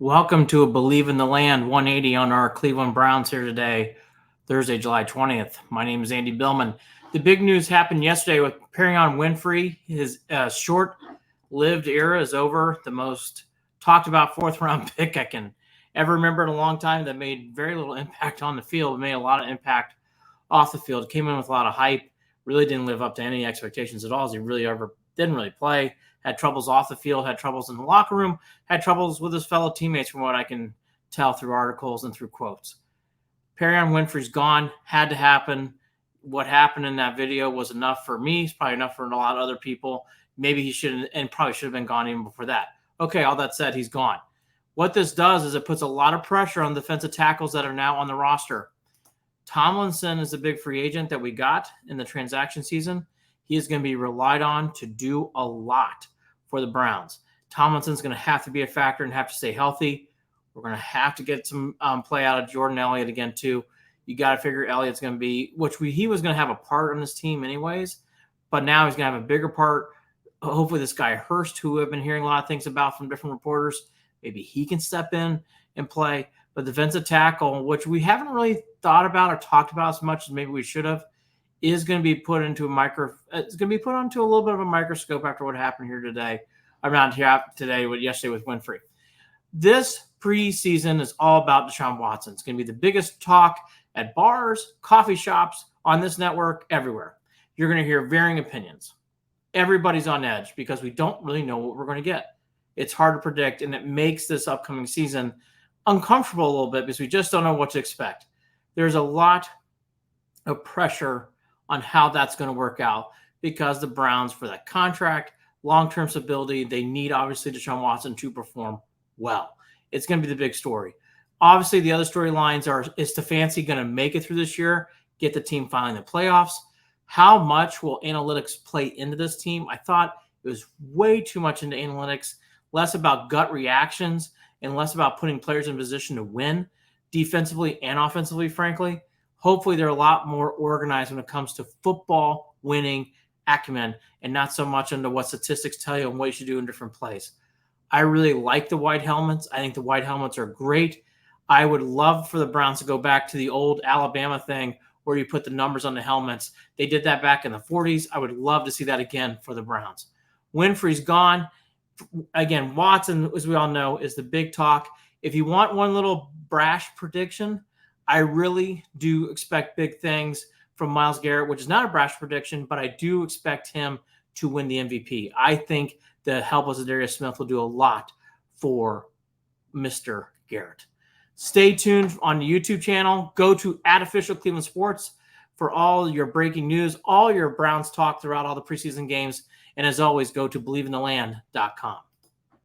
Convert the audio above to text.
Welcome to a Believe in the Land 180 on our Cleveland Browns here today, Thursday, July 20th. My name is Andy Billman. The big news happened yesterday with Perrion Winfrey. His short-lived era is over. The most talked about fourth-round pick I can ever remember in a long time that made very little impact on the field, but made a lot of impact off the field. Came in with a lot of hype. Really didn't live up to any expectations at all, as he really didn't really play. Had troubles off the field, had troubles in the locker room, had troubles with his fellow teammates from what I can tell through articles and through quotes. Perrion Winfrey's gone, had to happen. What happened in that video was enough for me. It's probably enough for a lot of other people. Maybe he shouldn't, and probably should have been gone even before that. Okay, all that said, he's gone. What this does is it puts a lot of pressure on defensive tackles that are now on the roster. Tomlinson is a big free agent that we got in the transaction season. He is going to be relied on to do a lot for the Browns. Tomlinson's going to have to be a factor and have to stay healthy. We're going to have to get some play out of Jordan Elliott again, too. You got to figure Elliott's going to be, he was going to have a part on this team anyways, but now he's going to have a bigger part. Hopefully this guy Hurst, who I've been hearing a lot of things about from different reporters, maybe he can step in and play. But defensive tackle, which we haven't really thought about or talked about as much as maybe we should have, is going to be put into it's going to be put onto a little bit of a microscope after what happened here today. I'm not here today, but yesterday with Winfrey. This preseason is all about Deshaun Watson. It's going to be the biggest talk at bars, coffee shops, on this network, everywhere. You're going to hear varying opinions. Everybody's on edge because we don't really know what we're going to get. It's hard to predict, and it makes this upcoming season uncomfortable a little bit because we just don't know what to expect. There's a lot of pressure on how that's going to work out because the Browns, for that contract, long-term stability, they need, obviously, Deshaun Watson to perform well. It's going to be the big story. Obviously, the other storylines are, is Stefanski going to make it through this year, get the team finally in the playoffs? How much will analytics play into this team? I thought it was way too much into analytics, less about gut reactions and less about putting players in position to win defensively and offensively, frankly. Hopefully they're a lot more organized when it comes to football winning acumen and not so much into what statistics tell you and what you should do in different plays. I really like the white helmets. I think the white helmets are great. I would love for the Browns to go back to the old Alabama thing where you put the numbers on the helmets. They did that back in the 40s. I would love to see that again for the Browns. Winfrey's gone. Again, Watson, as we all know, is the big talk. If you want one little brash prediction, I really do expect big things from Myles Garrett, which is not a brash prediction, but I do expect him to win the MVP. I think the help of Zadarius Smith will do a lot for Mr. Garrett. Stay tuned on the YouTube channel. Go to @OfficialClevelandSports for all your breaking news, all your Browns talk throughout all the preseason games. And as always, go to BelieveInTheLand.com.